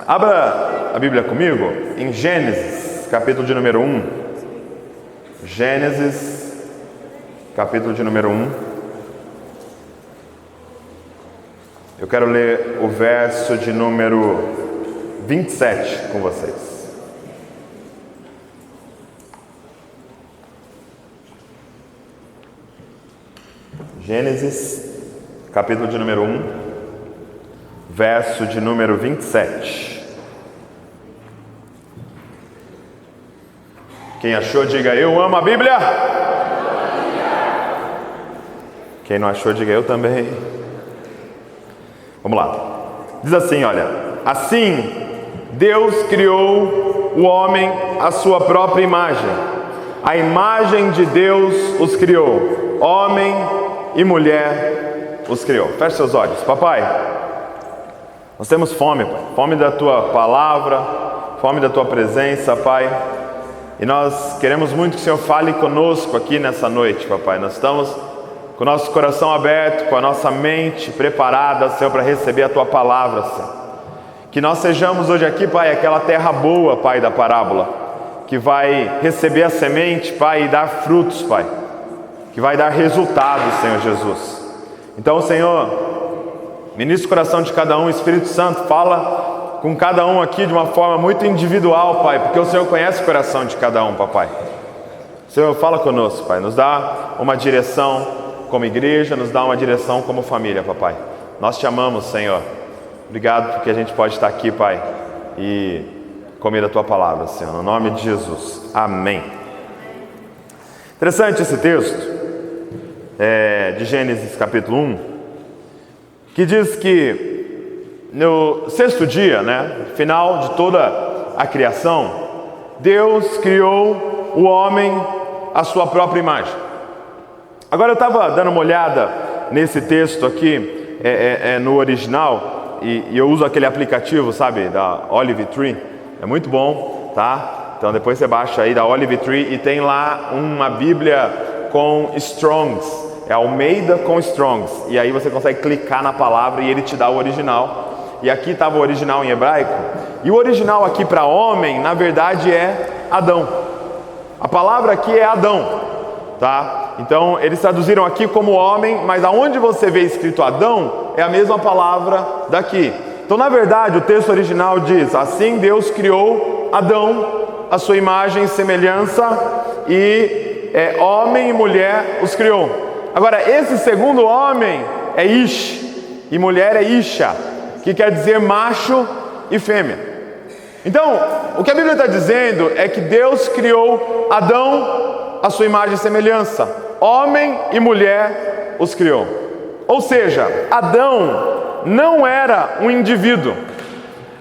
Abra a Bíblia comigo em Gênesis, capítulo de número 1. Gênesis, capítulo de número 1. Eu quero ler o verso de número 27 com vocês. Gênesis, capítulo de número 1, verso de número 27. Quem achou, diga eu amo a Bíblia. Quem não achou, diga eu também. Vamos lá. Diz assim, olha: assim Deus criou o homem à sua própria imagem. A imagem de Deus os criou. Homem e mulher os criou. Feche seus olhos. Papai, nós temos fome, Pai. Fome da Tua palavra, fome da Tua presença, Pai. E nós queremos muito que o Senhor fale conosco aqui nessa noite, Papai. Nós estamos com o nosso coração aberto, com a nossa mente preparada, Senhor, para receber a Tua palavra, Senhor. Que nós sejamos hoje aqui, Pai, aquela terra boa, Pai, da parábola, que vai receber a semente, Pai, e dar frutos, Pai, que vai dar resultados, Senhor Jesus. Então, Senhor, ministra o coração de cada um. Espírito Santo, fala com cada um aqui de uma forma muito individual, Pai, porque o Senhor conhece o coração de cada um, Papai. Senhor, fala conosco, Pai, nos dá uma direção como igreja, nos dá uma direção como família, Papai. Nós te amamos, Senhor. Obrigado porque a gente pode estar aqui, Pai, e comer a Tua palavra, Senhor, no nome de Jesus. Amém. Interessante esse texto de Gênesis capítulo 1, que diz que no sexto dia, final de toda a criação, Deus criou o homem à sua própria imagem. Agora eu estava dando uma olhada nesse texto aqui, no original, e eu uso aquele aplicativo, sabe, da Olive Tree, é muito bom, tá? Então depois você baixa aí da Olive Tree e tem lá uma Bíblia com Strongs, é Almeida com Strongs, e aí você consegue clicar na palavra e ele te dá o original. E aqui estava o original em hebraico, e o original aqui para homem, na verdade, é Adão. A palavra aqui é Adão, tá? Então eles traduziram aqui como homem, mas aonde você vê escrito Adão, é a mesma palavra daqui. Então, na verdade, o texto original diz: assim Deus criou Adão, a sua imagem e semelhança, e homem e mulher os criou. Agora, esse segundo homem é Ish, e mulher é Isha, que quer dizer macho e fêmea. Então, o que a Bíblia está dizendo é que Deus criou Adão à sua imagem e semelhança. Homem e mulher os criou. Ou seja, Adão não era um indivíduo.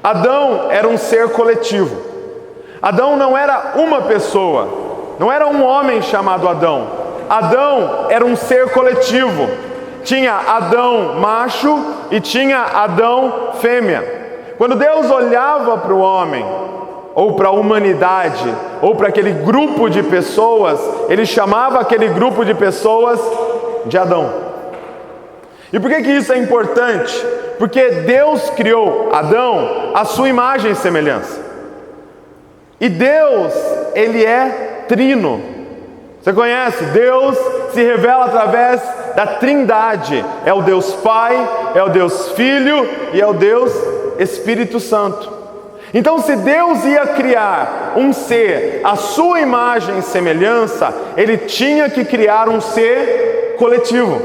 Adão era um ser coletivo. Adão não era uma pessoa. Não era um homem chamado Adão. Adão era um ser coletivo. Tinha Adão macho e tinha Adão fêmea. Quando Deus olhava para o homem, ou para a humanidade, ou para aquele grupo de pessoas, Ele chamava aquele grupo de pessoas de Adão. E por que isso é importante? Porque Deus criou Adão à sua imagem e semelhança. E Deus, Ele é trino. Você conhece? Deus se revela através da Trindade. É o Deus Pai, é o Deus Filho e é o Deus Espírito Santo. Então, se Deus ia criar um ser à sua imagem e semelhança, Ele tinha que criar um ser coletivo.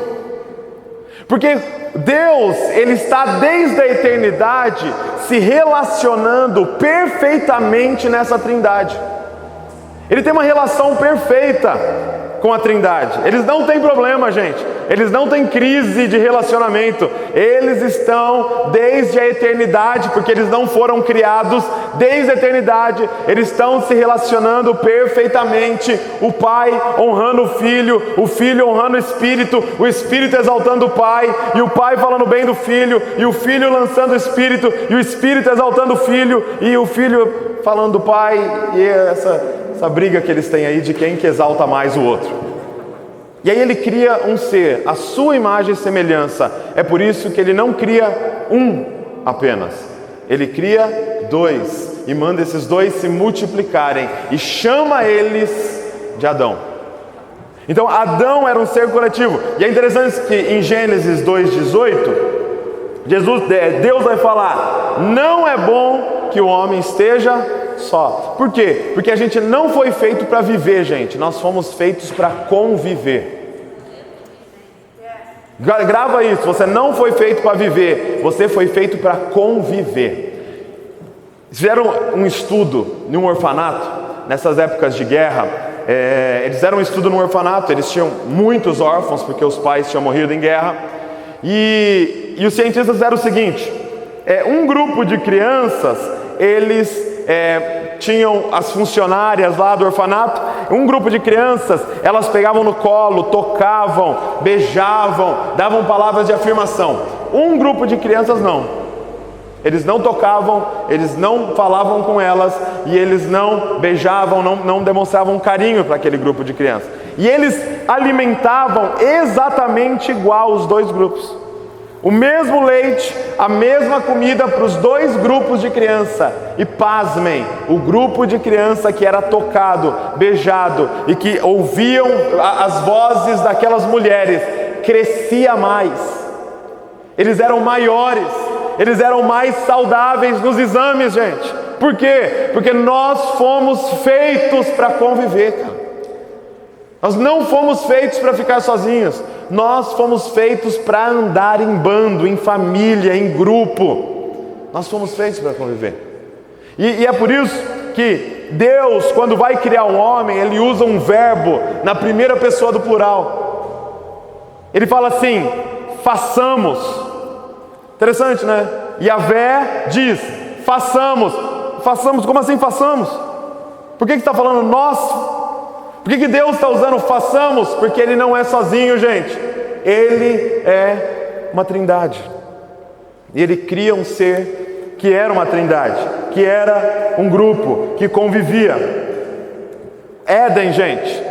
Porque Deus, Ele está desde a eternidade se relacionando perfeitamente nessa Trindade. Ele tem uma relação perfeita com a Trindade. Eles não têm problema, gente. Eles não têm crise de relacionamento. Eles estão desde a eternidade, porque eles não foram criados desde a eternidade. Eles estão se relacionando perfeitamente. O Pai honrando o Filho honrando o Espírito exaltando o Pai, e o Pai falando bem do Filho, e o Filho lançando o Espírito, e o Espírito exaltando o Filho, e o Filho falando do Pai, e essa briga que eles têm aí de quem que exalta mais o outro. E aí Ele cria um ser, a sua imagem e semelhança. É por isso que Ele não cria um apenas, Ele cria dois, e manda esses dois se multiplicarem, e chama eles de Adão. Então Adão era um ser coletivo. E é interessante que em Gênesis 2,18, Deus vai falar: não é bom que o homem esteja só. Por quê? Porque a gente não foi feito para viver, gente. Nós fomos feitos para conviver. Grava isso, você não foi feito para viver, você foi feito para conviver. Fizeram um estudo em um orfanato, nessas épocas de guerra. Eles fizeram um estudo no orfanato, eles tinham muitos órfãos, porque os pais tinham morrido em guerra. E os cientistas fizeram o seguinte: um grupo de crianças, eles tinham as funcionárias lá do orfanato. Um grupo de crianças, elas pegavam no colo, tocavam, beijavam, davam palavras de afirmação. Um grupo de crianças não. Eles não tocavam, eles não falavam com elas, e eles não beijavam, não demonstravam carinho para aquele grupo de crianças. E eles alimentavam exatamente igual os dois grupos. O mesmo leite, a mesma comida para os dois grupos de criança. E pasmem, o grupo de criança que era tocado, beijado e que ouviam as vozes daquelas mulheres, crescia mais. Eles eram maiores, eles eram mais saudáveis nos exames, gente. Por quê? Porque nós fomos feitos para conviver, cara. Nós não fomos feitos para ficar sozinhos. Nós fomos feitos para andar em bando, em família, em grupo. Nós fomos feitos para conviver. E é por isso que Deus, quando vai criar um homem, Ele usa um verbo na primeira pessoa do plural. Ele fala assim: façamos. Interessante, né? Yahvé diz: façamos. Façamos, como assim façamos? Por que está falando nós? Por que Deus está usando façamos? Porque Ele não é sozinho, gente. Ele é uma trindade. E Ele cria um ser que era uma trindade, que era um grupo, que convivia. Éden, gente.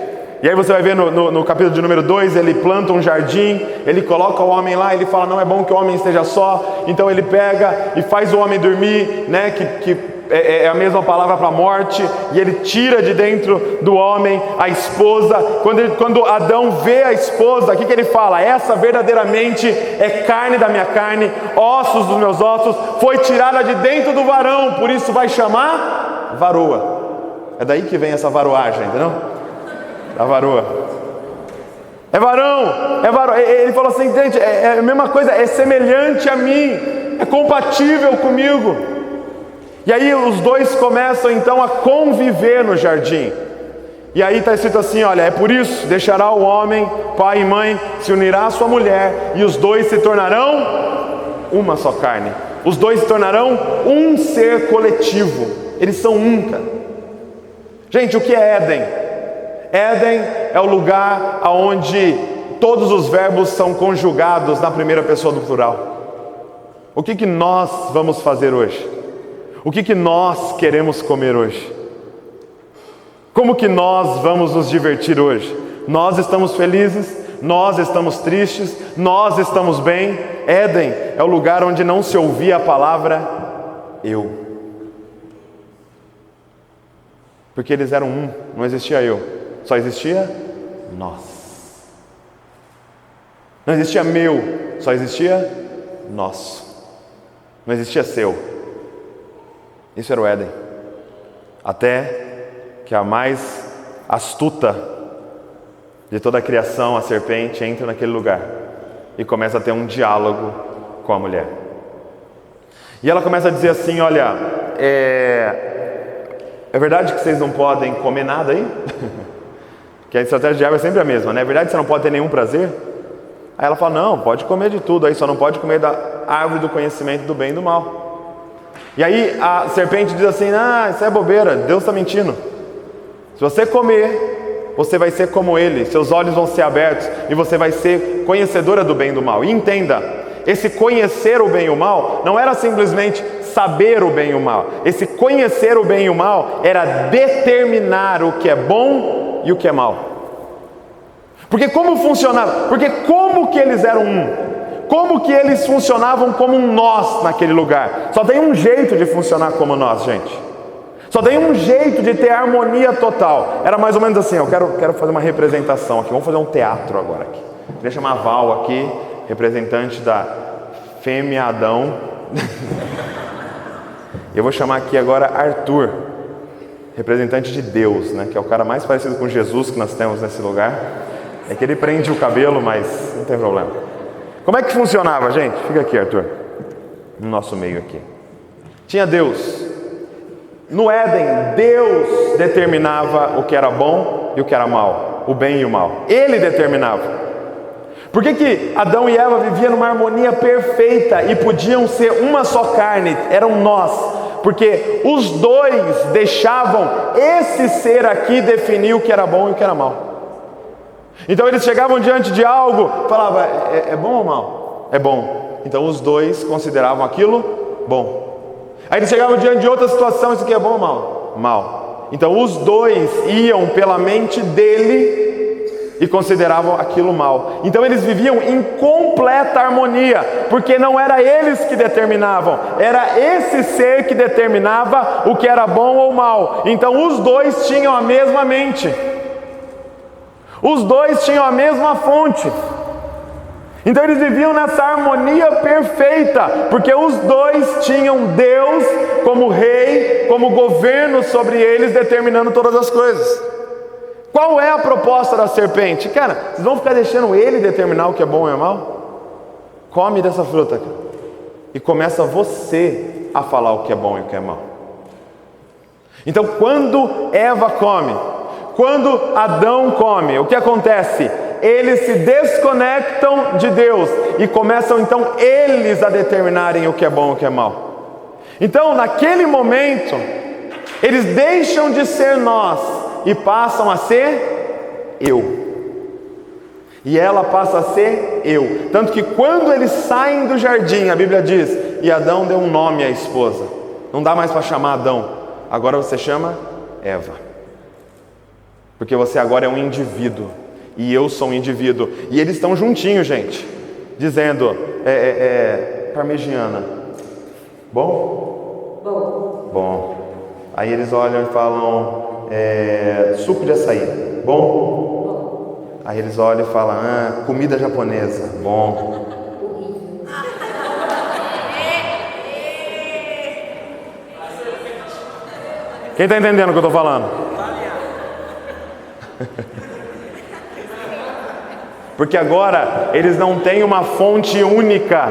E aí você vai ver no capítulo de número 2, ele planta um jardim, ele coloca o homem lá, ele fala: não é bom que o homem esteja só. Então ele pega e faz o homem dormir, né, que é a mesma palavra para a morte, e ele tira de dentro do homem a esposa. Quando Adão vê a esposa, o que ele fala? Essa verdadeiramente é carne da minha carne, ossos dos meus ossos, foi tirada de dentro do varão, por isso vai chamar varoa. É daí que vem essa varoagem, entendeu? Da varoa. É varão, é varão. Ele falou assim: gente, é a mesma coisa, é semelhante a mim, é compatível comigo. E aí os dois começam então a conviver no jardim. E aí está escrito assim: olha, é por isso, deixará o homem, pai e mãe, se unirá à sua mulher, e os dois se tornarão uma só carne. Os dois se tornarão um ser coletivo. Eles são um, cara. Gente, o que é Éden? Éden é o lugar onde todos os verbos são conjugados na primeira pessoa do plural. O que nós vamos fazer hoje? O que nós queremos comer hoje? Como que nós vamos nos divertir hoje? Nós estamos felizes? Nós estamos tristes? Nós estamos bem? Éden é o lugar onde não se ouvia a palavra eu. Porque eles eram um, não existia eu, só existia nós. Não existia meu, só existia nosso. Não existia seu. Isso era o Éden. Até que a mais astuta de toda a criação, a serpente, entra naquele lugar e começa a ter um diálogo com a mulher. E ela começa a dizer assim: olha, é verdade que vocês não podem comer nada aí? Que a estratégia de Eva é sempre a mesma, né? É verdade que você não pode ter nenhum prazer? Aí ela fala: não, pode comer de tudo aí, só não pode comer da árvore do conhecimento do bem e do mal. E aí a serpente diz assim: ah, isso é bobeira, Deus está mentindo. Se você comer, você vai ser como Ele, seus olhos vão ser abertos e você vai ser conhecedora do bem e do mal. E entenda, esse conhecer o bem e o mal não era simplesmente saber o bem e o mal. Esse conhecer o bem e o mal era determinar o que é bom e o que é mal. Porque como funcionava? Porque como que eles eram um? como que eles funcionavam como um nós naquele lugar. Só tem um jeito de funcionar como nós, gente. Só tem um jeito de ter harmonia total. Era mais ou menos assim, eu quero fazer uma representação aqui, vamos fazer um teatro agora aqui. Queria chamar a Val aqui, representante da Fêmea Adão. Eu vou chamar aqui agora Arthur, representante de Deus, né? Que é o cara mais parecido com Jesus que nós temos nesse lugar. É que ele prende o cabelo, mas não tem problema. Como é que funcionava, gente? Fica aqui, Arthur, no nosso meio aqui. Tinha Deus. No Éden, Deus determinava o que era bom e o que era mal, o bem e o mal. Ele determinava. Por que Adão e Eva viviam numa harmonia perfeita e podiam ser uma só carne? Eram nós. Porque os dois deixavam esse ser aqui definir o que era bom e o que era mal. Então eles chegavam diante de algo, falavam, é bom ou mal? É bom. Então os dois consideravam aquilo bom. Aí eles chegavam diante de outra situação, isso aqui é bom ou mal? Mal. Então os dois iam pela mente dele e consideravam aquilo mal. Então eles viviam em completa harmonia, porque não era eles que determinavam, era esse ser que determinava o que era bom ou mal. Então os dois tinham a mesma mente. Os dois tinham a mesma fonte. Então eles viviam nessa harmonia perfeita, porque os dois tinham Deus como rei, como governo sobre eles, determinando todas as coisas. Qual é a proposta da serpente? Cara, vocês vão ficar deixando ele determinar o que é bom e é mal? Come dessa fruta, cara, e começa você a falar o que é bom e o que é mal. Então quando Eva come, quando Adão come, o que acontece? Eles se desconectam de Deus e começam então eles a determinarem o que é bom e o que é mal. Então naquele momento eles deixam de ser nós e passam a ser eu. E ela passa a ser eu. Tanto que quando eles saem do jardim, a Bíblia diz, e Adão deu um nome à esposa. Não dá mais para chamar Adão, agora você chama Eva. Porque você agora é um indivíduo. E eu sou um indivíduo. E eles estão juntinhos, gente, dizendo, parmegiana. Bom? Bom. Bom. Aí eles olham e falam, suco de açaí. Bom? Bom. Aí eles olham e falam, comida japonesa. Bom. Quem está entendendo o que eu estou falando? Porque agora eles não têm uma fonte única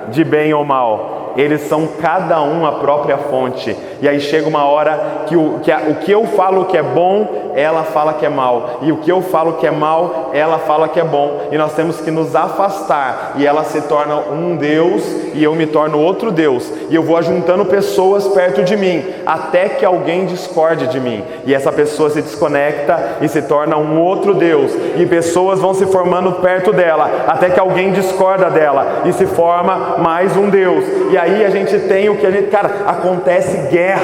de bem ou mal. Eles são cada um a própria fonte. E aí chega uma hora que o que eu falo que é bom, ela fala que é mal. E o que eu falo que é mal, ela fala que é bom. E nós temos que nos afastar. E ela se torna um Deus e eu me torno outro Deus. E eu vou ajuntando pessoas perto de mim, até que alguém discorde de mim. E essa pessoa se desconecta e se torna um outro Deus. E pessoas vão se formando perto dela, até que alguém discorda dela e se forma mais um Deus. E aí a gente tem o que a gente... Cara, acontece guerras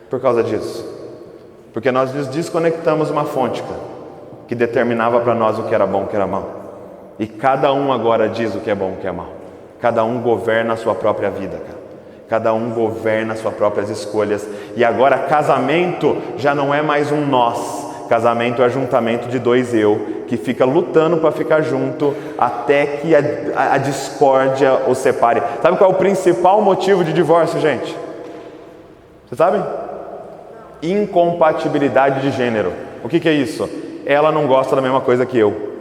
por causa disso. Porque nós nos desconectamos uma fonte, cara, que determinava para nós o que era bom e o que era mal. E cada um agora diz o que é bom e o que é mal. Cada um governa a sua própria vida, cara. Cada um governa as suas próprias escolhas. E agora casamento já não é mais um nós. Casamento é ajuntamento de dois eu, que fica lutando para ficar junto até que a discórdia os separe. Sabe qual é o principal motivo de divórcio, gente? Vocês sabem? Incompatibilidade de gênero. O que é isso? Ela não gosta da mesma coisa que eu.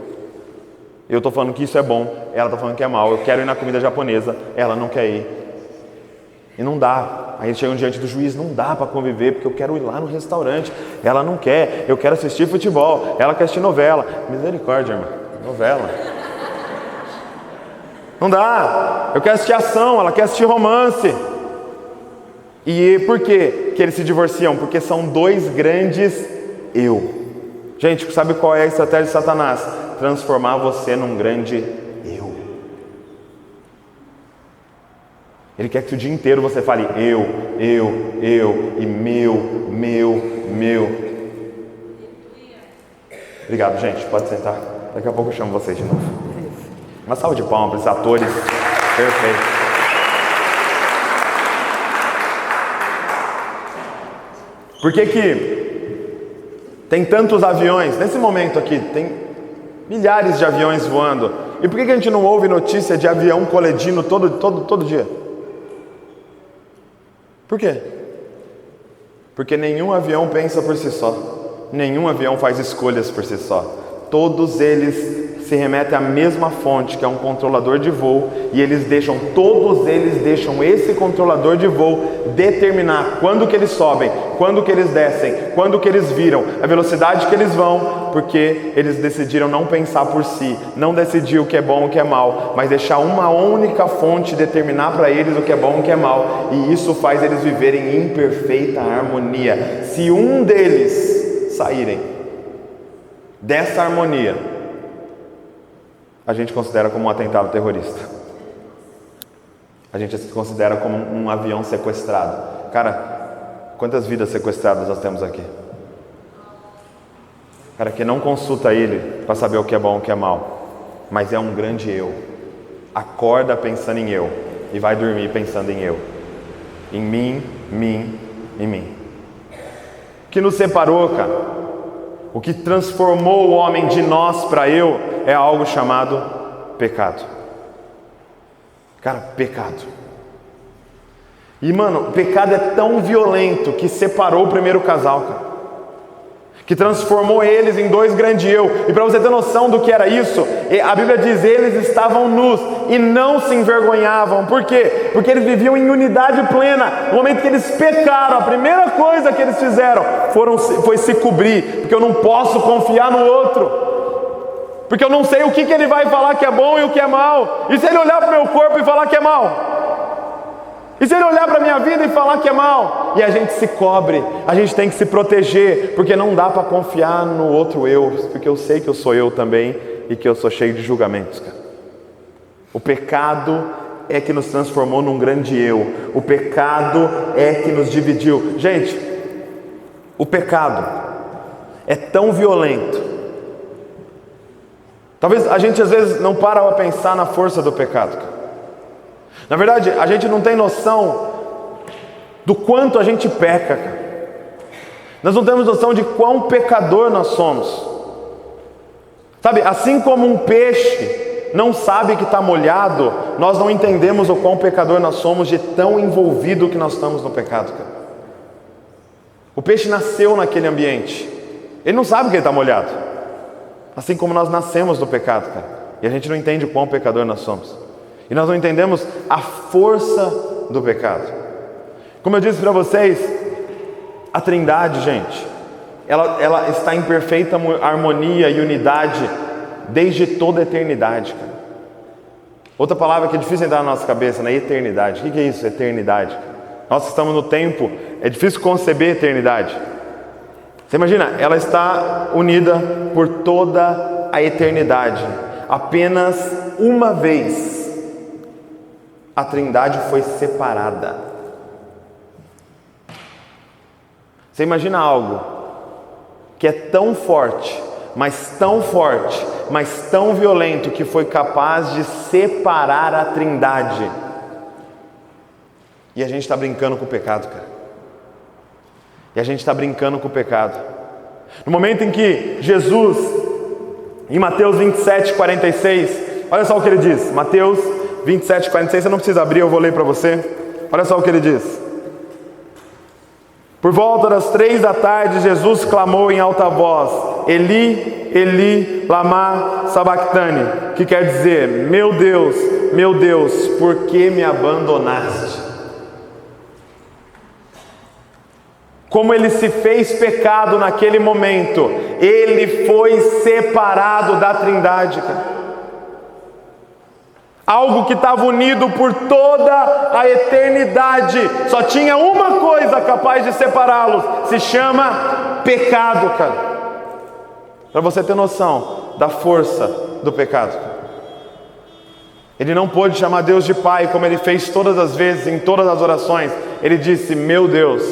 Eu estou falando que isso é bom, ela está falando que é mal. Eu quero ir na comida japonesa, ela não quer ir. E não dá. Aí chegam diante do juiz, não dá para conviver, porque eu quero ir lá no restaurante. Ela não quer, eu quero assistir futebol, ela quer assistir novela. Misericórdia, irmã, novela. Não dá, eu quero assistir ação, ela quer assistir romance. E por quê que eles se divorciam? Porque são dois grandes eu. Gente, sabe qual é a estratégia de Satanás? Transformar você num grande eu. Ele quer que o dia inteiro você fale eu, e meu. Obrigado, gente, pode sentar. Daqui a pouco eu chamo vocês de novo. Uma salva de palmas para esses atores perfeitos. Por que tem tantos aviões? Nesse momento aqui, tem milhares de aviões voando. E por que a gente não ouve notícia de avião colidindo todo dia? Por quê? Porque nenhum avião pensa por si só. Nenhum avião faz escolhas por si só. Todos eles se remetem à mesma fonte, que é um controlador de voo, e todos eles deixam esse controlador de voo determinar quando que eles sobem, quando que eles descem, quando que eles viram, a velocidade que eles vão, porque eles decidiram não pensar por si, não decidir o que é bom e o que é mal, mas deixar uma única fonte determinar para eles o que é bom e o que é mal, e isso faz eles viverem em perfeita harmonia. Se um deles saírem dessa harmonia, a gente considera como um atentado terrorista. A gente se considera como um avião sequestrado. Cara, quantas vidas sequestradas nós temos aqui? Cara, que não consulta ele para saber o que é bom e o que é mal, mas é um grande eu. Acorda pensando em eu e vai dormir pensando em eu. Em mim. O que nos separou, cara? O que transformou o homem de nós para eu é algo chamado pecado. Cara, pecado. E mano, o pecado é tão violento que separou o primeiro casal, cara. Que transformou eles em dois grandes eu. E para você ter noção do que era isso, a Bíblia diz: eles estavam nus e não se envergonhavam. Por quê? Porque eles viviam em unidade plena. No momento que eles pecaram, a primeira coisa que eles fizeram foi se cobrir. Porque eu não posso confiar no outro, porque eu não sei o que ele vai falar que é bom e o que é mal. E se ele olhar para o meu corpo e falar que é mal? E se ele olhar para a minha vida e falar que é mal? E a gente se cobre, a gente tem que se proteger, porque não dá para confiar no outro eu, porque eu sei que eu sou eu também e que eu sou cheio de julgamentos, cara. O pecado é que nos transformou num grande eu. O pecado é que nos dividiu. Gente, o pecado é tão violento. Talvez a gente às vezes não para a pensar na força do pecado, cara. Na verdade, a gente não tem noção do quanto a gente peca, cara. Nós não temos noção de quão pecador nós somos. Sabe, assim como um peixe não sabe que está molhado, nós não entendemos o quão pecador nós somos de tão envolvido que nós estamos no pecado, cara. O peixe nasceu naquele ambiente, ele não sabe que ele está molhado. Assim como nós nascemos do pecado, cara. E a gente não entende o quão pecador nós somos. E nós não entendemos a força do pecado. Como eu disse para vocês, a Trindade, gente, ela está em perfeita harmonia e unidade desde toda a eternidade, cara. Outra palavra que é difícil entrar na nossa cabeça, né? Eternidade. O que é isso, eternidade? Nós que estamos no tempo, é difícil conceber eternidade. Você imagina, ela está unida por toda a eternidade. Apenas uma vez a Trindade foi separada. Você imagina algo que é tão forte, mas tão forte, mas tão violento, que foi capaz de separar a Trindade. E a gente está brincando com o pecado, cara. E a gente está brincando com o pecado. No momento em que Jesus, em Mateus 27:46, olha só o que ele diz. Mateus 27:46, você não precisa abrir, eu vou ler para você. Olha só o que ele diz. Por volta das 3 da tarde, Jesus clamou em alta voz: Eli, Eli, lama sabachthani, que quer dizer: meu Deus, por que me abandonaste? Como ele se fez pecado naquele momento, ele foi separado da Trindade, cara. Algo que estava unido por toda a eternidade, só tinha uma coisa capaz de separá-los, se chama pecado, cara. Para você ter noção da força do pecado. Ele não pôde chamar Deus de Pai, como ele fez todas as vezes, em todas as orações. Ele disse: meu Deus,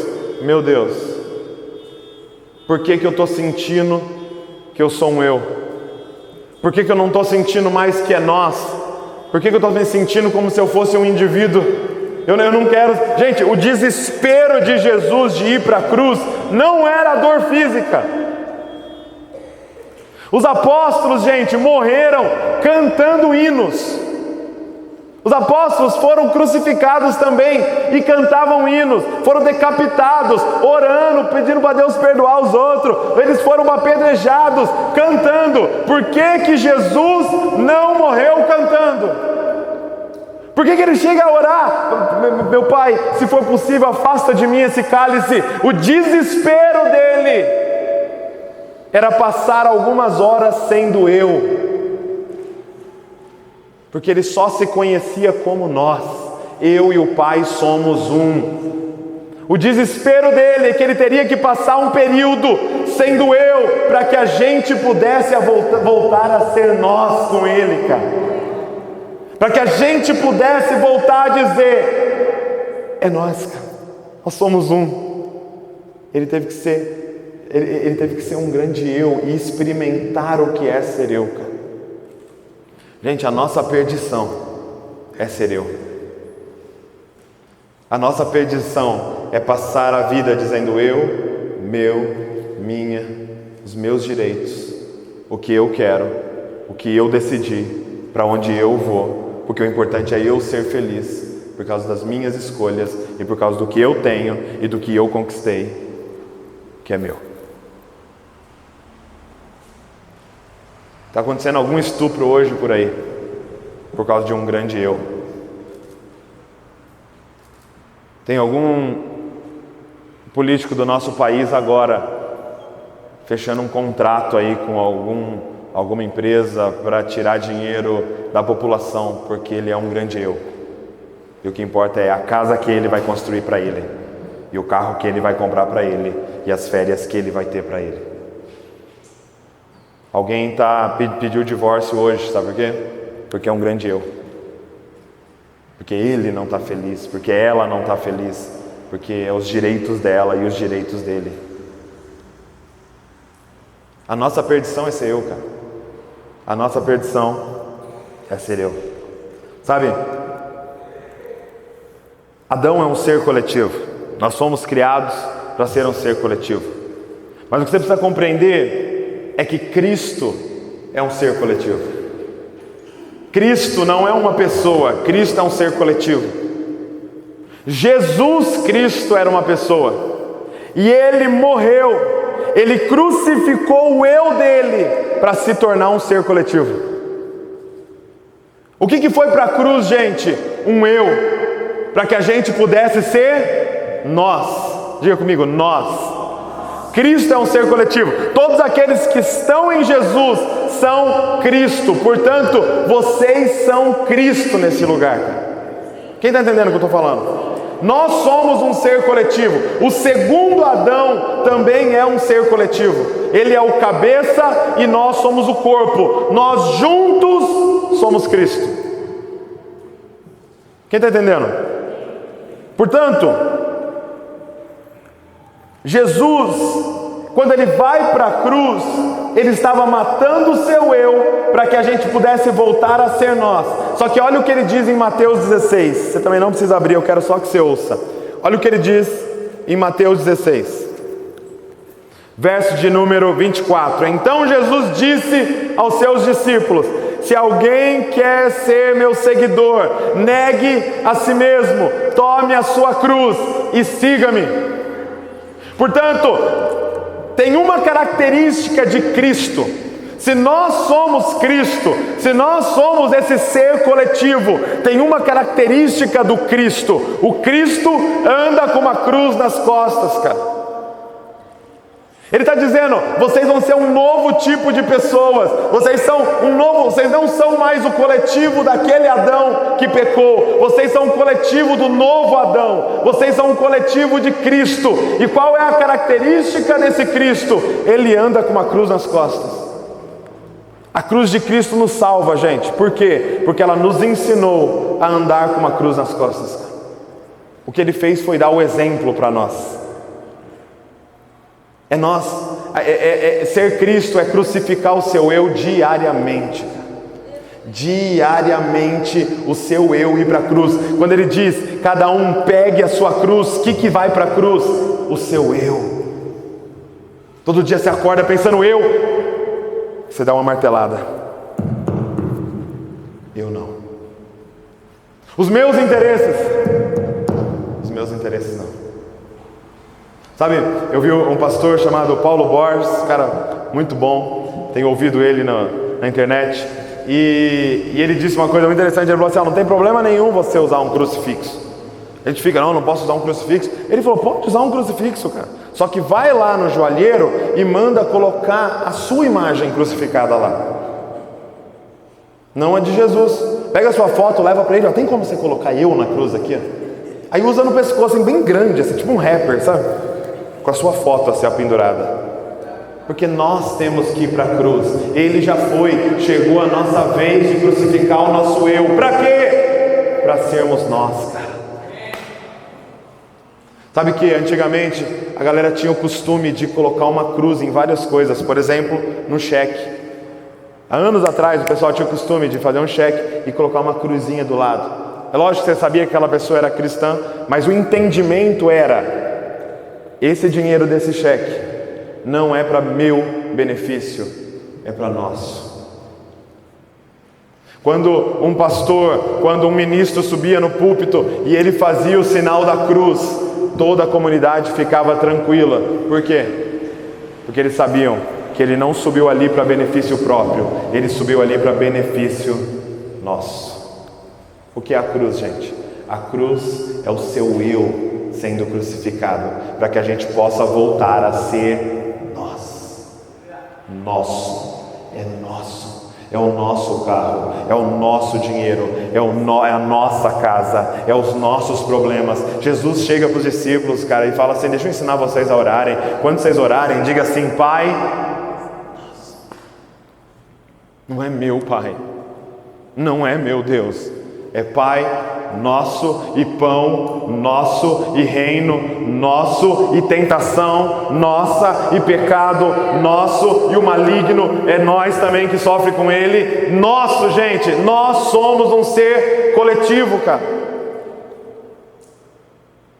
por que eu estou sentindo que eu sou um eu? Por que eu não estou sentindo mais que é nós? Por que eu estou me sentindo como se eu fosse um indivíduo? Eu não quero... Gente, o desespero de Jesus de ir para a cruz não era dor física. Os apóstolos, gente, morreram cantando hinos. Os apóstolos foram crucificados também e cantavam hinos, foram decapitados, orando, pedindo para Deus perdoar os outros. Eles foram apedrejados, cantando. Por que Jesus não morreu cantando? Por que ele chega a orar? Meu Pai, se for possível, afasta de mim esse cálice. O desespero dele era passar algumas horas sendo eu. Porque ele só se conhecia como nós. Eu e o Pai somos um. O desespero dele é que ele teria que passar um período sendo eu, para que a gente pudesse voltar a ser nós com ele, cara. Para que a gente pudesse voltar a dizer: é nós, cara. Nós somos um. Ele teve que ser um grande eu e experimentar o que é ser eu, cara. Gente, a nossa perdição é ser eu. A nossa perdição é passar a vida dizendo eu, meu, minha, os meus direitos, o que eu quero, o que eu decidi, para onde eu vou, porque o importante é eu ser feliz, por causa das minhas escolhas e por causa do que eu tenho e do que eu conquistei, que é meu. Está acontecendo algum estupro hoje por aí, por causa de um grande eu. Tem algum político do nosso país agora fechando um contrato aí com alguma empresa para tirar dinheiro da população, porque ele é um grande eu. E o que importa é a casa que ele vai construir para ele, e o carro que ele vai comprar para ele, e as férias que ele vai ter para ele. Alguém pediu divórcio hoje, sabe por quê? Porque é um grande eu. Porque ele não está feliz, porque ela não está feliz, porque é os direitos dela e os direitos dele. A nossa perdição é ser eu, cara. A nossa perdição é ser eu. Sabe? Adão é um ser coletivo. Nós fomos criados para ser um ser coletivo. Mas o que você precisa compreender é que Cristo é um ser coletivo. Cristo não é uma pessoa, Cristo é um ser coletivo. Jesus Cristo era uma pessoa, e Ele morreu, Ele crucificou o eu dele, para se tornar um ser coletivo. O que foi para a cruz, gente? Um eu, para que a gente pudesse ser nós. Diga comigo, nós. Cristo é um ser coletivo. Todos aqueles que estão em Jesus são Cristo. Portanto, vocês são Cristo nesse lugar. Quem está entendendo o que eu estou falando? Nós somos um ser coletivo. O segundo Adão também é um ser coletivo. Ele é o cabeça e nós somos o corpo. Nós juntos somos Cristo. Quem está entendendo? Portanto, Jesus, quando ele vai para a cruz, ele estava matando o seu eu, para que a gente pudesse voltar a ser nós. Só que olha o que ele diz em Mateus 16, você também não precisa abrir, eu quero só que você ouça. Olha o que ele diz em Mateus 16, verso de número 24. Então Jesus disse aos seus discípulos: se alguém quer ser meu seguidor, negue a si mesmo, tome a sua cruz e siga-me. Portanto, tem uma característica de Cristo. Se nós somos Cristo, se nós somos esse ser coletivo, tem uma característica do Cristo. O Cristo anda com uma cruz nas costas, cara. Ele está dizendo: vocês vão ser um novo tipo de pessoas. Vocês não são mais o coletivo daquele Adão que pecou. Vocês são um coletivo do novo Adão. Vocês são um coletivo de Cristo. E qual é a característica desse Cristo? Ele anda com uma cruz nas costas. A cruz de Cristo nos salva, gente. Por quê? Porque ela nos ensinou a andar com uma cruz nas costas. O que ele fez foi dar o exemplo para nós. É nós, ser Cristo é crucificar o seu eu diariamente. Diariamente o seu eu ir para a cruz. Quando ele diz, cada um pegue a sua cruz, o que vai para a cruz? O seu eu. Todo dia você acorda pensando eu, você dá uma martelada. Eu não. Os meus interesses não. Sabe, eu vi um pastor chamado Paulo Borges, cara muito bom, tenho ouvido ele na internet, e ele disse uma coisa muito interessante. Ele falou assim, não tem problema nenhum você usar um crucifixo. A gente fica, não posso usar um crucifixo. Ele falou, pode usar um crucifixo, cara, só que vai lá no joalheiro e manda colocar a sua imagem crucificada lá, não a de Jesus. Pega a sua foto, leva para ele, tem como você colocar eu na cruz aqui? Aí usa no pescoço, assim, bem grande, assim, tipo um rapper, sabe? Com a sua foto assim, pendurada. Porque nós temos que ir para a cruz. Ele já foi, chegou a nossa vez de crucificar o nosso eu. Para quê? Para sermos nós, cara. Sabe que antigamente a galera tinha o costume de colocar uma cruz em várias coisas. Por exemplo, no cheque. Há anos atrás o pessoal tinha o costume de fazer um cheque e colocar uma cruzinha do lado. É lógico que você sabia que aquela pessoa era cristã, mas o entendimento era, esse dinheiro desse cheque não é para meu benefício, é para nosso. Quando um pastor, quando um ministro subia no púlpito e ele fazia o sinal da cruz, toda a comunidade ficava tranquila. Por quê? Porque eles sabiam que ele não subiu ali para benefício próprio, ele subiu ali para benefício nosso. O que é a cruz, gente? A cruz é o seu eu sendo crucificado, para que a gente possa voltar a ser nós. Nosso, é nosso, é o nosso carro, é o nosso dinheiro, é a nossa casa, é os nossos problemas. Jesus chega para os discípulos, cara, e fala assim, deixa eu ensinar vocês a orarem. Quando vocês orarem, diga assim, Pai nosso. Não é meu Pai, não é meu Deus, é Pai nosso, e pão nosso, e reino nosso, e tentação nossa, e pecado nosso, e o maligno é nós também que sofre com ele. Nosso, gente, nós somos um ser coletivo, cara.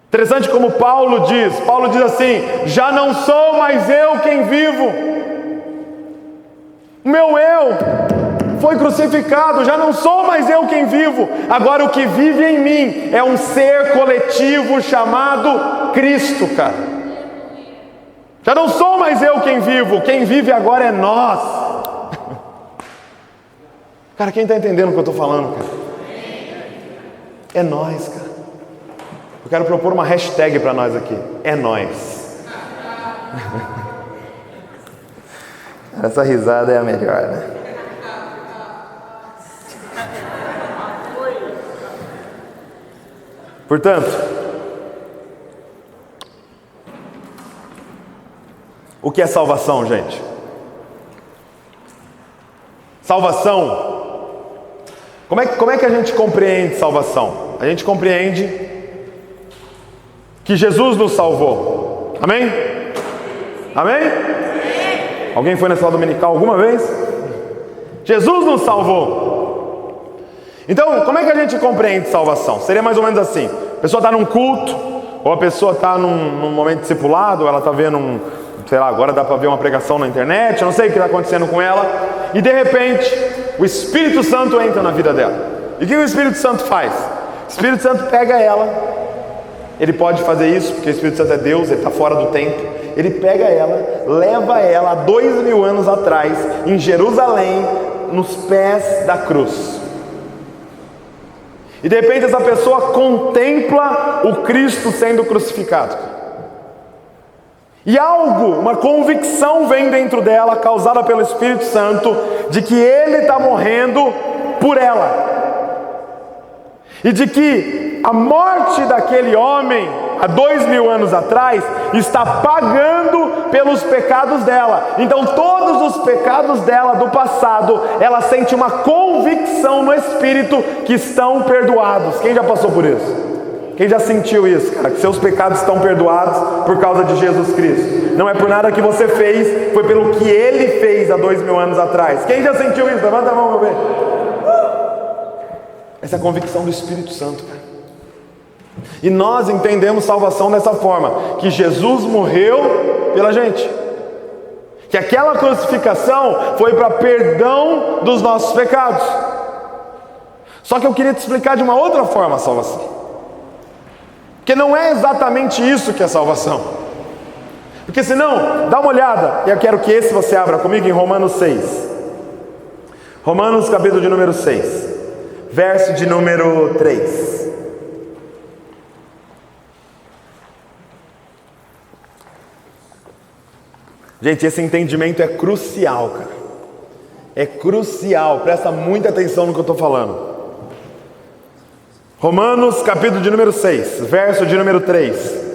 Interessante como Paulo diz assim, já não sou mais eu quem vivo, o meu eu foi crucificado, já não sou mais eu quem vivo, agora o que vive em mim é um ser coletivo chamado Cristo, cara. Já não sou mais eu quem vivo, quem vive agora é nós. Cara, quem está entendendo o que eu estou falando, cara? É nós, cara. Eu quero propor uma hashtag para nós aqui, é nós. Essa risada é a melhor, né? Portanto, o que é salvação, gente? Salvação, como é que a gente compreende salvação? A gente compreende que Jesus nos salvou, amém? Amém? Alguém foi na escola dominical alguma vez? Jesus nos salvou. Então, como é que a gente compreende salvação? Seria mais ou menos assim, a pessoa está num culto, ou a pessoa está num momento discipulado, ela está vendo sei lá, agora dá para ver uma pregação na internet, eu não sei o que está acontecendo com ela, e de repente, o Espírito Santo entra na vida dela. E o que o Espírito Santo faz? O Espírito Santo pega ela, ele pode fazer isso, porque o Espírito Santo é Deus, ele está fora do tempo, ele pega ela, leva ela 2000 anos atrás, em Jerusalém, nos pés da cruz. E de repente essa pessoa contempla o Cristo sendo crucificado. E algo, uma convicção vem dentro dela, causada pelo Espírito Santo, de que Ele está morrendo por ela. E de que a morte daquele homem, há 2000 anos atrás, está pagando pelos pecados dela. Então todos os pecados dela do passado, ela sente uma convicção no Espírito que estão perdoados. Quem já passou por isso? Quem já sentiu isso, cara? Que seus pecados estão perdoados por causa de Jesus Cristo. Não é por nada que você fez, foi pelo que Ele fez há 2000 anos atrás. Quem já sentiu isso? Levanta a mão, meu bem. Essa é a convicção do Espírito Santo, cara. E nós entendemos salvação dessa forma, que Jesus morreu pela gente, que aquela crucificação foi para perdão dos nossos pecados. Só que eu queria te explicar de uma outra forma a salvação, porque não é exatamente isso que é salvação. Porque senão, dá uma olhada, e eu quero que esse você abra comigo em Romanos 6. Romanos capítulo de número 6, verso de número 3. Gente, esse entendimento é crucial, cara. É crucial, presta muita atenção no que eu estou falando. Romanos capítulo de número 6, verso de número 3.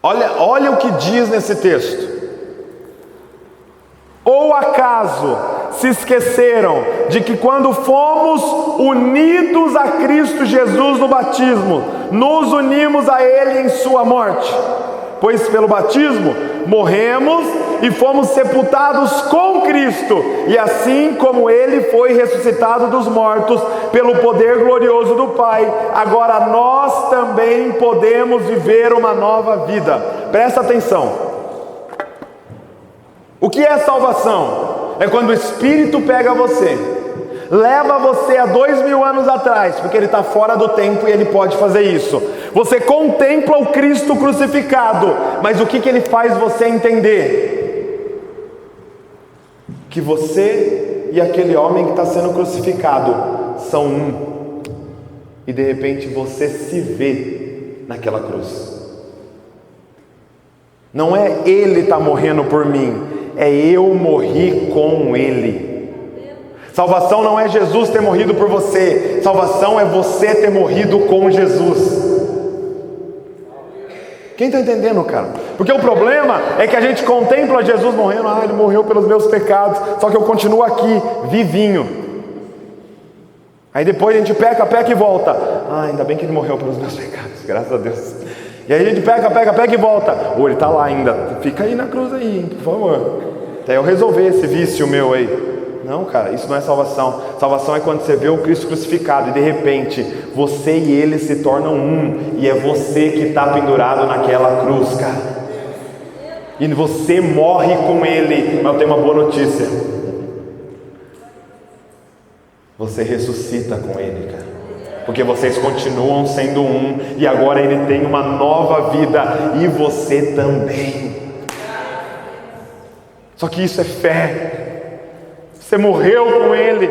Olha o que diz nesse texto. Ou acaso se esqueceram de que quando fomos unidos a Cristo Jesus no batismo, nos unimos a Ele em sua morte? Pois pelo batismo morremos e fomos sepultados com Cristo, e assim como Ele foi ressuscitado dos mortos pelo poder glorioso do Pai, agora nós também podemos viver uma nova vida. Presta atenção. O que é salvação? É quando o Espírito pega você, leva você a 2000 anos atrás, porque Ele está fora do tempo e Ele pode fazer isso. Você contempla o Cristo crucificado, mas o que Ele faz você entender? Que você e aquele homem que está sendo crucificado são um, e de repente você se vê naquela cruz. Não é Ele está morrendo por mim, é eu morri com Ele. Salvação não é Jesus ter morrido por você, salvação é você ter morrido com Jesus. Quem está entendendo, cara? Porque o problema é que a gente contempla Jesus morrendo, Ele morreu pelos meus pecados, só que eu continuo aqui, vivinho. Aí depois a gente peca e volta. Ainda bem que Ele morreu pelos meus pecados, graças a Deus. E aí a gente peca e volta. Ou Ele está lá ainda, fica aí na cruz aí, por favor, até eu resolver esse vício meu aí. Não, cara, isso não é salvação. Salvação é quando você vê o Cristo crucificado e de repente você e Ele se tornam um, e é você que está pendurado naquela cruz, cara. E você morre com Ele. Mas eu tenho uma boa notícia: você ressuscita com Ele, cara. Porque vocês continuam sendo um, e agora Ele tem uma nova vida, e você também. Só que isso é fé. Você morreu com Ele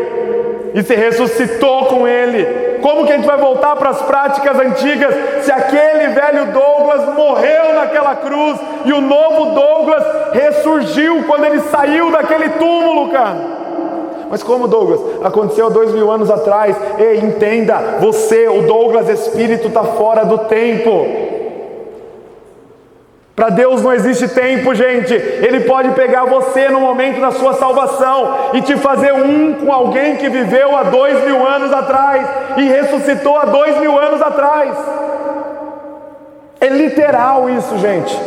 e se ressuscitou com Ele. Como que a gente vai voltar para as práticas antigas se aquele velho Douglas morreu naquela cruz e o novo Douglas ressurgiu quando ele saiu daquele túmulo, cara? Mas como, Douglas? Aconteceu 2000 anos atrás. Ei, entenda, você, o Douglas Espírito, está fora do tempo. Para Deus não existe tempo, gente. Ele pode pegar você no momento da sua salvação e te fazer um com alguém que viveu há 2000 anos atrás e ressuscitou há 2000 anos atrás. É literal isso, gente.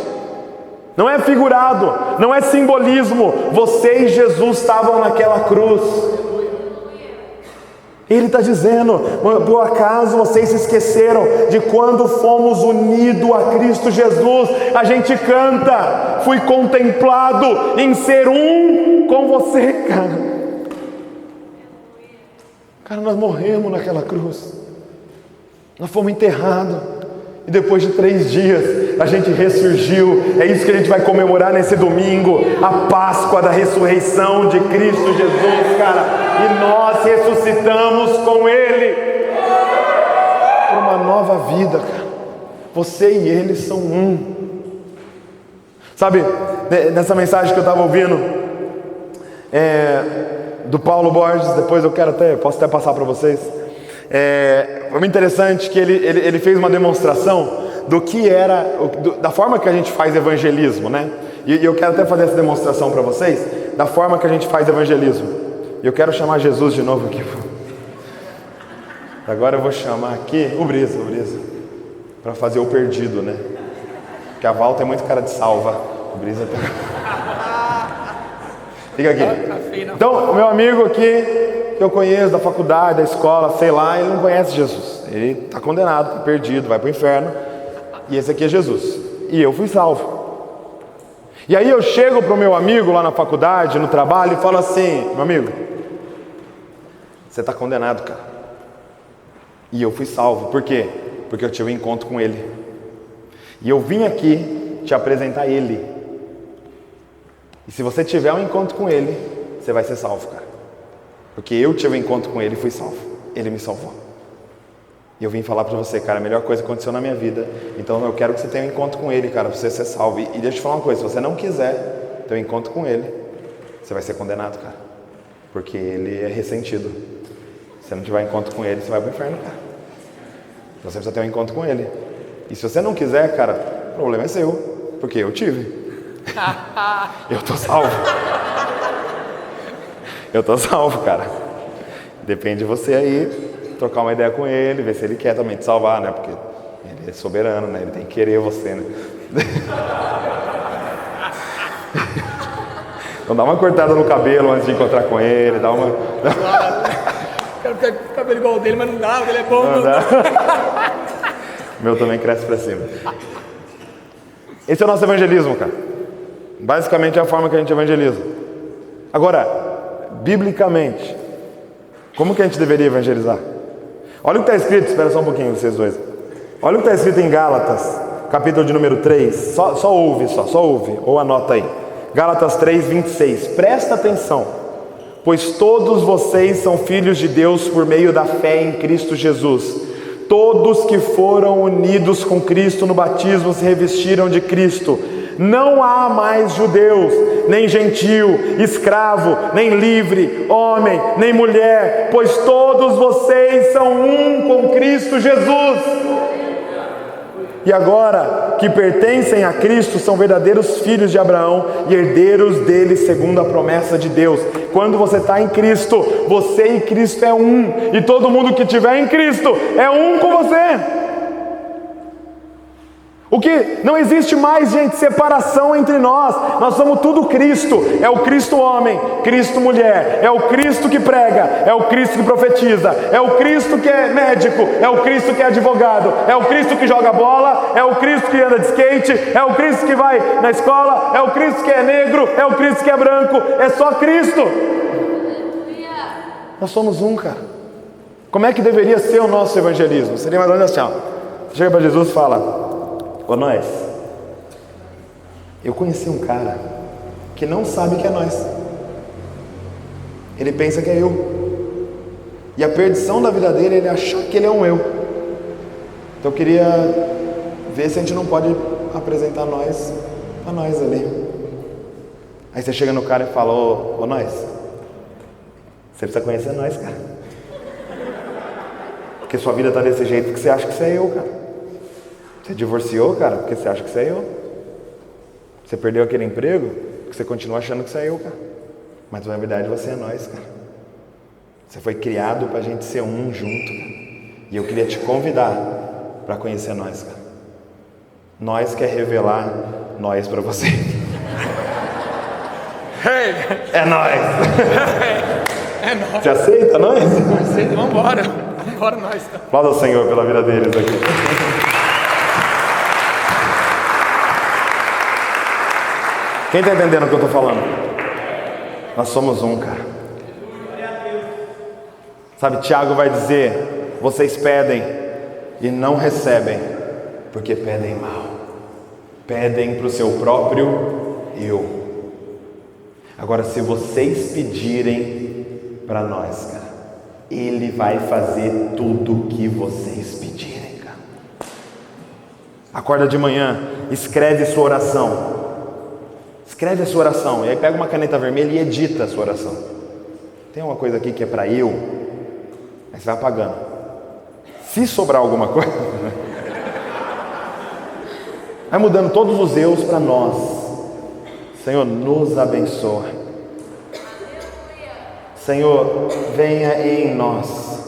Não é figurado, não é simbolismo. Você e Jesus estavam naquela cruz. Ele está dizendo: por acaso vocês se esqueceram de quando fomos unidos a Cristo Jesus? A gente canta: fui contemplado em ser um com você, cara. Cara, nós morremos naquela cruz, nós fomos enterrados, e depois de 3 dias a gente ressurgiu. É isso que a gente vai comemorar nesse domingo, a Páscoa da ressurreição de Cristo Jesus, cara. E nós ressuscitamos com Ele para uma nova vida, cara. Você e Ele são um. Sabe, nessa mensagem que eu estava ouvindo do Paulo Borges, depois posso até passar para vocês. Foi muito interessante que ele fez uma demonstração do que era, da forma que a gente faz evangelismo, né? E eu quero até fazer essa demonstração para vocês, da forma que a gente faz evangelismo. E eu quero chamar Jesus de novo aqui. Agora eu vou chamar aqui o Brisa, para fazer o perdido, né? Porque a Val tem muito cara de salva. O Brisa tá... Fica aqui. Então, o meu amigo aqui, que eu conheço da faculdade, da escola, sei lá, ele não conhece Jesus. Ele está condenado, está perdido, vai para o inferno. E esse aqui é Jesus. E eu fui salvo. E aí eu chego para o meu amigo lá na faculdade, no trabalho, e falo assim: meu amigo, você está condenado, cara. E eu fui salvo. Por quê? Porque eu tive um encontro com Ele. E eu vim aqui te apresentar Ele. E se você tiver um encontro com Ele, você vai ser salvo, cara. Porque eu tive um encontro com Ele e fui salvo. Ele me salvou. E eu vim falar pra você, cara, a melhor coisa que aconteceu na minha vida. Então eu quero que você tenha um encontro com Ele, cara, pra você ser salvo. E deixa eu te falar uma coisa: se você não quiser ter um encontro com Ele, você vai ser condenado, cara. Porque Ele é ressentido. Se você não tiver encontro com Ele, você vai pro inferno, cara. Então você precisa ter um encontro com Ele. E se você não quiser, cara, o problema é seu. Porque eu tive. Eu tô salvo. Eu tô salvo, cara. Depende de você aí trocar uma ideia com Ele, ver se Ele quer também te salvar, né? Porque Ele é soberano, né? Ele tem que querer você, né? Então dá uma cortada no cabelo antes de encontrar com Ele, dá uma... Quero ter cabelo igual o dele, mas não dá, ele é bom. Não dá. O meu também cresce pra cima. Esse é o nosso evangelismo, cara. Basicamente é a forma que a gente evangeliza. Agora, biblicamente, como que a gente deveria evangelizar? Olha o que está escrito, espera só um pouquinho vocês dois. Olha o que está escrito em Gálatas, capítulo de número 3. Só ouve, ou anota aí. Gálatas 3, 26. Presta atenção. Pois todos vocês são filhos de Deus por meio da fé em Cristo Jesus. Todos que foram unidos com Cristo no batismo se revestiram de Cristo. Não há mais judeus, nem gentio, escravo, nem livre, homem, nem mulher, pois todos vocês são um com Cristo Jesus. E agora que pertencem a Cristo, são verdadeiros filhos de Abraão e herdeiros dele segundo a promessa de Deus. Quando você está em Cristo, você e Cristo é um, e todo mundo que estiver em Cristo é um com você. O que não existe mais, gente, separação entre nós somos tudo Cristo. É o Cristo homem, Cristo mulher, é o Cristo que prega, é o Cristo que profetiza, é o Cristo que é médico, é o Cristo que é advogado, é o Cristo que joga bola, é o Cristo que anda de skate, é o Cristo que vai na escola, é o Cristo que é negro, é o Cristo que é branco, é só Cristo. Nós somos um, cara. Como é que deveria ser o nosso evangelismo? Seria mais ou menos assim, ó. Você chega para Jesus e fala: ô nós, eu conheci um cara que não sabe que é nós. Ele pensa que é eu. E a perdição da vida dele é ele achar que ele é um eu. Então eu queria ver se a gente não pode apresentar nós a nós ali. Aí você chega no cara e fala: ô nós, você precisa conhecer nós, cara. Porque sua vida está desse jeito que você acha que você é eu, cara. Você divorciou, cara, porque você acha que você é eu. Você perdeu aquele emprego porque você continua achando que você é eu, cara. Mas na verdade você é nós, cara. Você foi criado pra gente ser um junto, cara. E eu queria te convidar para conhecer nós, cara. Nós quer revelar nós para você. Hey. É nós. É nós. Você aceita nós? Aceita, vambora. Vambora nós. Aplauda o Senhor pela vida deles aqui. Quem está entendendo o que eu estou falando? Nós somos um, cara. Sabe, Tiago vai dizer: vocês pedem e não recebem, porque pedem mal. Pedem para o seu próprio eu. Agora, se vocês pedirem para nós, cara, Ele vai fazer tudo o que vocês pedirem, cara. Acorda de manhã, escreve sua oração. Escreve a sua oração, e aí pega uma caneta vermelha e edita a sua oração. Tem uma coisa aqui que é para eu, aí você vai apagando. Se sobrar alguma coisa, vai mudando todos os eus para nós. Senhor, nos abençoa. Senhor, venha em nós.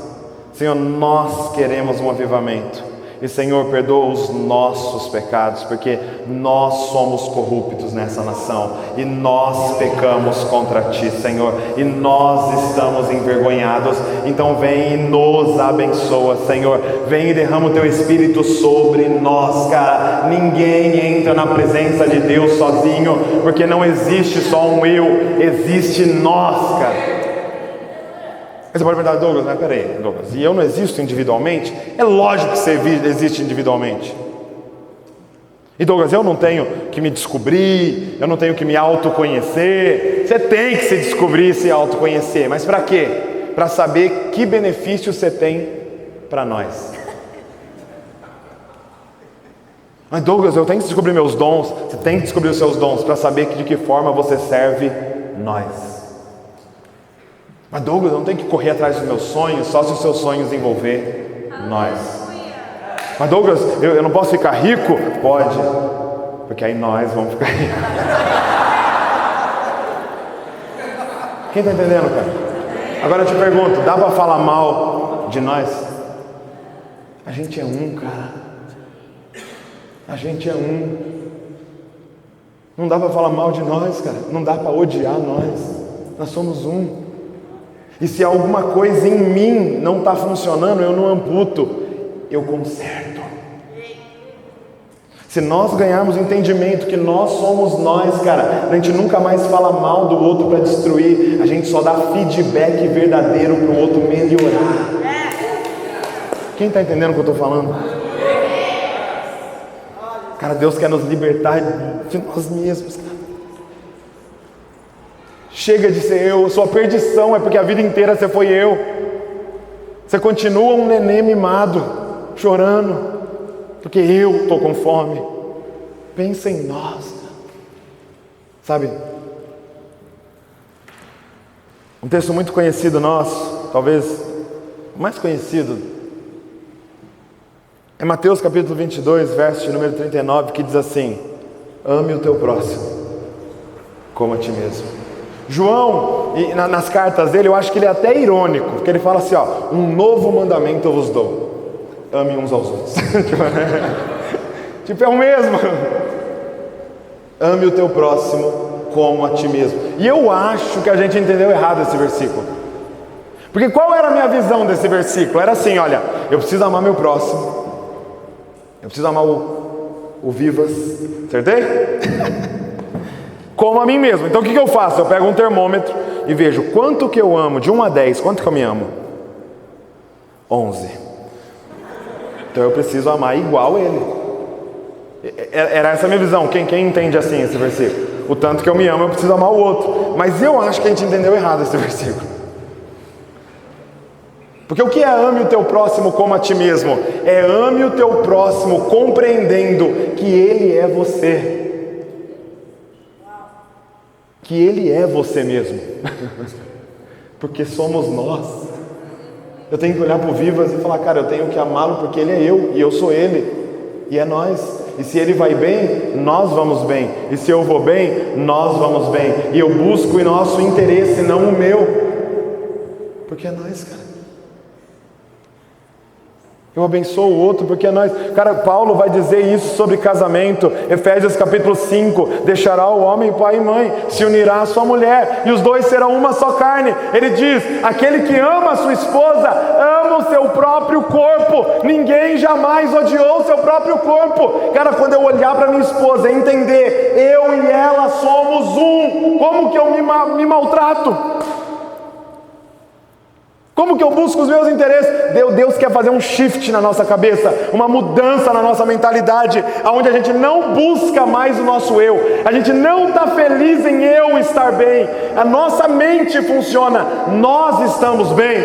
Senhor, nós queremos um avivamento. E Senhor, perdoa os nossos pecados, porque nós somos corruptos nessa nação, e nós pecamos contra Ti, Senhor, e nós estamos envergonhados. Então vem e nos abençoa, Senhor, vem e derrama o Teu Espírito sobre nós, cara. Ninguém entra na presença de Deus sozinho, porque não existe só um eu, existe nós, cara. Aí você pode perguntar: Douglas, mas peraí, Douglas, e eu não existo individualmente? É lógico que você existe individualmente. E Douglas, eu não tenho que me descobrir, eu não tenho que me autoconhecer. Você tem que se descobrir e se autoconhecer, mas para quê? Para saber que benefício você tem para nós. Mas Douglas, eu tenho que descobrir meus dons. Você tem que descobrir os seus dons para saber de que forma você serve nós. Mas Douglas, eu não tenho que correr atrás dos meus sonhos, só se os seus sonhos envolver nós. Mas Douglas, eu não posso ficar rico? Pode, porque aí nós vamos ficar ricos. Quem está entendendo, cara? Agora eu te pergunto, dá para falar mal de nós? A gente é um, cara. A gente é um. Não dá para falar mal de nós, cara. Não dá para odiar nós. Nós somos um. E se alguma coisa em mim não está funcionando, eu não amputo, eu conserto. Se nós ganharmos entendimento que nós somos nós, cara, a gente nunca mais fala mal do outro para destruir, a gente só dá feedback verdadeiro para o outro melhorar. Quem está entendendo o que eu estou falando? Cara, Deus quer nos libertar de nós mesmos, cara. Chega de ser eu, sua perdição é porque a vida inteira você foi eu. Você continua um neném mimado, chorando, porque eu estou com fome. Pensa em nós, sabe? Um texto muito conhecido nosso, talvez o mais conhecido, é Mateus capítulo 22, verso de número 39, que diz assim: ame o teu próximo como a ti mesmo. João, nas cartas dele, eu acho que ele é até irônico, porque ele fala assim, ó: um novo mandamento eu vos dou, ame uns aos outros. Tipo, é o mesmo. Ame o teu próximo como a ti mesmo. E eu acho que a gente entendeu errado esse versículo. Porque qual era a minha visão desse versículo? Era assim, olha, eu preciso amar meu próximo, eu preciso amar o Vivas, acertei? Como a mim mesmo. Então o que eu faço? Eu pego um termômetro e vejo quanto que eu amo, de 1 a 10, quanto que eu me amo? 11. Então eu preciso amar igual ele. Era essa a minha visão. Quem entende assim esse versículo? O tanto que eu me amo, eu preciso amar o outro. Mas eu acho que a gente entendeu errado esse versículo. Porque o que é ame o teu próximo como a ti mesmo? É ame o teu próximo compreendendo que ele é você. Que ele é você mesmo. Porque somos nós. Eu tenho que olhar para o Vivas e falar, cara, eu tenho que amá-lo porque ele é eu e eu sou ele. E é nós. E se ele vai bem, nós vamos bem. E se eu vou bem, nós vamos bem. E eu busco o nosso interesse, não o meu. Porque é nós, cara. Eu abençoo o outro porque é nós. Cara, Paulo vai dizer isso sobre casamento. Efésios capítulo 5. Deixará o homem pai e mãe, se unirá à sua mulher, e os dois serão uma só carne. Ele diz, aquele que ama a sua esposa, ama o seu próprio corpo. Ninguém jamais odiou o seu próprio corpo. Cara, quando eu olhar para minha esposa e entender, eu e ela somos um, como que eu me maltrato? Como que eu busco os meus interesses? Deus quer fazer um shift na nossa cabeça, uma mudança na nossa mentalidade, onde a gente não busca mais o nosso eu, a gente não está feliz em eu estar bem, a nossa mente funciona, nós estamos bem.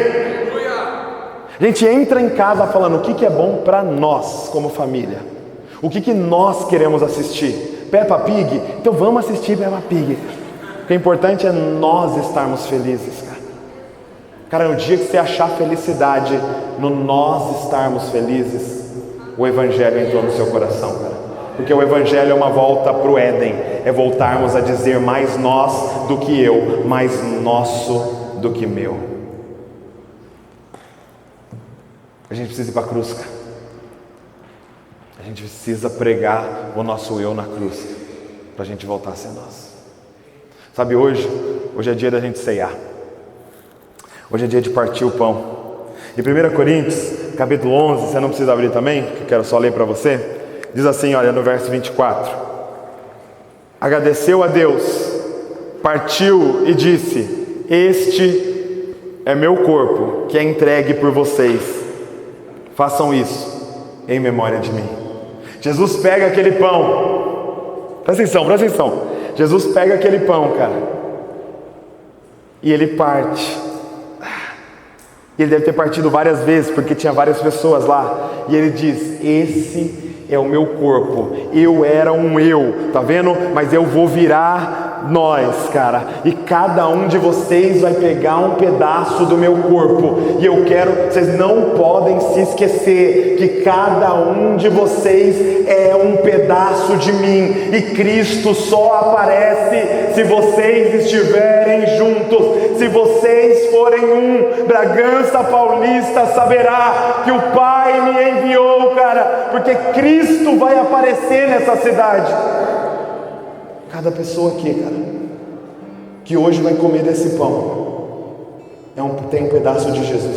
A gente entra em casa falando o que é bom para nós como família, o que nós queremos assistir. Peppa Pig? Então vamos assistir Peppa Pig. O que é importante é nós estarmos felizes, cara. Cara, no dia que você achar felicidade no nós estarmos felizes, o Evangelho entrou no seu coração, cara. Porque o Evangelho é uma volta para o Éden, é voltarmos a dizer mais nós do que eu, mais nosso do que meu. A gente precisa ir para a cruz, cara. gente precisa pregar o nosso eu na cruz, para a gente voltar a ser nós. Sabe, hoje é dia da gente ceiar. Hoje é dia de partir o pão. Em 1 Coríntios, capítulo 11, você não precisa abrir também, que eu quero só ler para você. Diz assim, olha, no verso 24. Agradeceu a Deus, partiu e disse: este é meu corpo, que é entregue por vocês. Façam isso em memória de mim. Jesus pega aquele pão. Presta atenção. Jesus pega aquele pão, cara, e ele parte. E ele deve ter partido várias vezes, porque tinha várias pessoas lá. E ele diz: esse é o meu corpo. Eu era um eu, tá vendo? Mas eu vou virar nós, cara. E cada um de vocês vai pegar um pedaço do meu corpo. E eu quero, vocês não podem se esquecer que cada um de vocês é um pedaço de mim. E Cristo só aparece se vocês estiverem juntos. Se vocês forem um, Bragança Paulista saberá que o Pai me enviou, cara, porque Cristo vai aparecer nessa cidade. Cada pessoa aqui, cara, que hoje vai comer desse pão, tem um pedaço de Jesus.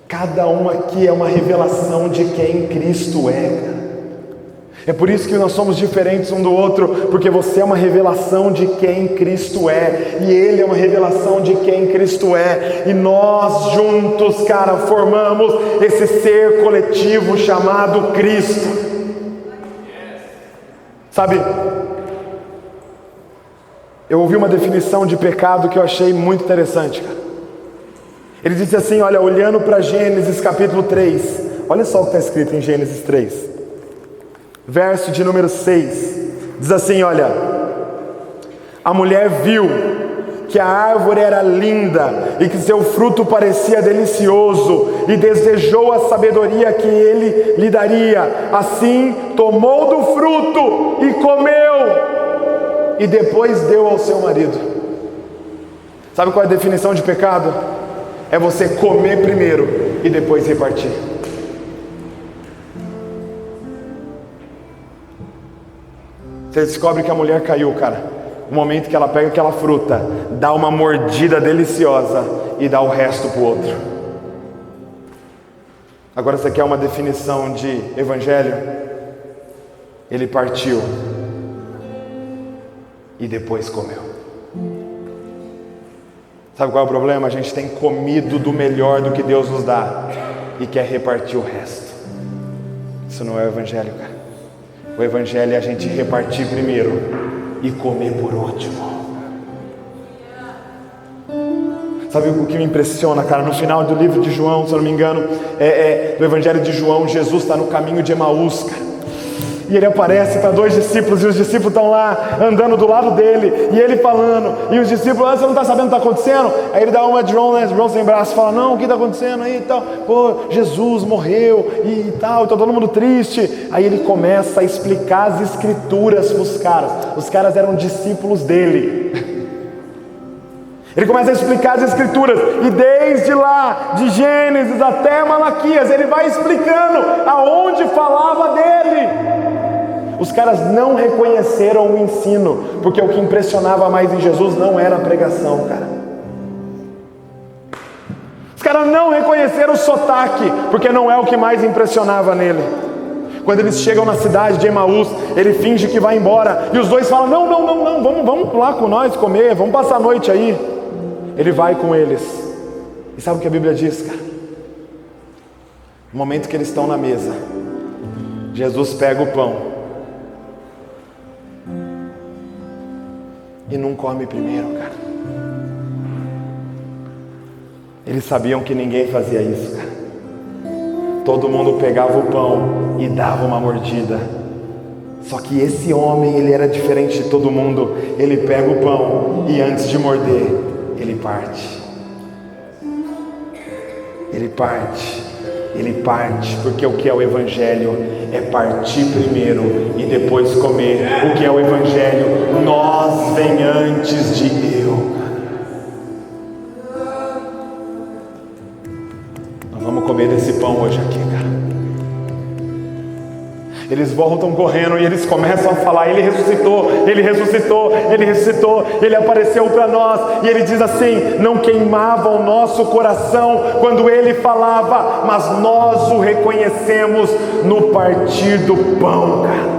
Cada um aqui é uma revelação de quem Cristo é, cara. É por isso que nós somos diferentes um do outro, porque você é uma revelação de quem Cristo é, e Ele é uma revelação de quem Cristo é, e nós juntos, cara, formamos esse ser coletivo chamado Cristo. Sabe, eu ouvi uma definição de pecado que eu achei muito interessante, cara. Ele disse assim, olha, olhando para Gênesis capítulo 3, olha só o que está escrito em Gênesis 3, verso de número 6, diz assim, olha: a mulher viu que a árvore era linda e que seu fruto parecia delicioso e desejou a sabedoria que ele lhe daria. Assim tomou do fruto e comeu e depois deu ao seu marido. Sabe qual é a definição de pecado? É você comer primeiro e depois repartir. Você descobre que a mulher caiu, cara, no momento que ela pega aquela fruta, dá uma mordida deliciosa e dá o resto para o outro. Agora você quer uma definição de evangelho? Ele partiu e depois comeu. Sabe qual é o problema? A gente tem comido do melhor do que Deus nos dá e quer repartir o resto. Isso não é o evangelho, cara. O evangelho é a gente repartir primeiro e comer por último. Sabe o que me impressiona, cara? No final do livro de João, se eu não me engano, do evangelho de João, Jesus está no caminho de Emaús, cara. E ele aparece para 2 discípulos, e os discípulos estão lá, andando do lado dele, e ele falando, e os discípulos, você não está sabendo o que está acontecendo? Aí ele dá uma de João, né? João sem braço, fala, não, o que está acontecendo aí e tal? Pô, Jesus morreu e tal, está todo mundo triste. Aí ele começa a explicar as escrituras para os caras eram discípulos dele. Ele começa a explicar as escrituras, e desde lá, de Gênesis até Malaquias, ele vai explicando aonde falava dele. Os caras não reconheceram o ensino, porque o que impressionava mais em Jesus não era a pregação, cara. Os caras não reconheceram o sotaque, porque não é o que mais impressionava nele. Quando eles chegam na cidade de Emaús, ele finge que vai embora, e os dois falam, não, vamos lá com nós comer, vamos passar a noite aí. Ele vai com eles, e sabe o que a Bíblia diz, cara? No momento que eles estão na mesa, Jesus pega o pão e não come primeiro, cara. Eles sabiam que ninguém fazia isso, cara. Todo mundo pegava o pão e dava uma mordida. Só que esse homem, ele era diferente de todo mundo. Ele pega o pão e antes de morder, ele parte. Ele parte, porque o que é o evangelho é partir primeiro e depois comer. O que é o evangelho? Nós vem antes de eu. Nós vamos comer desse pão hoje aqui, cara. Eles voltam correndo e eles começam a falar: Ele ressuscitou, Ele ressuscitou, Ele ressuscitou, Ele apareceu para nós. E ele diz assim: não queimava o nosso coração quando Ele falava, mas nós o reconhecemos no partir do pão, cara.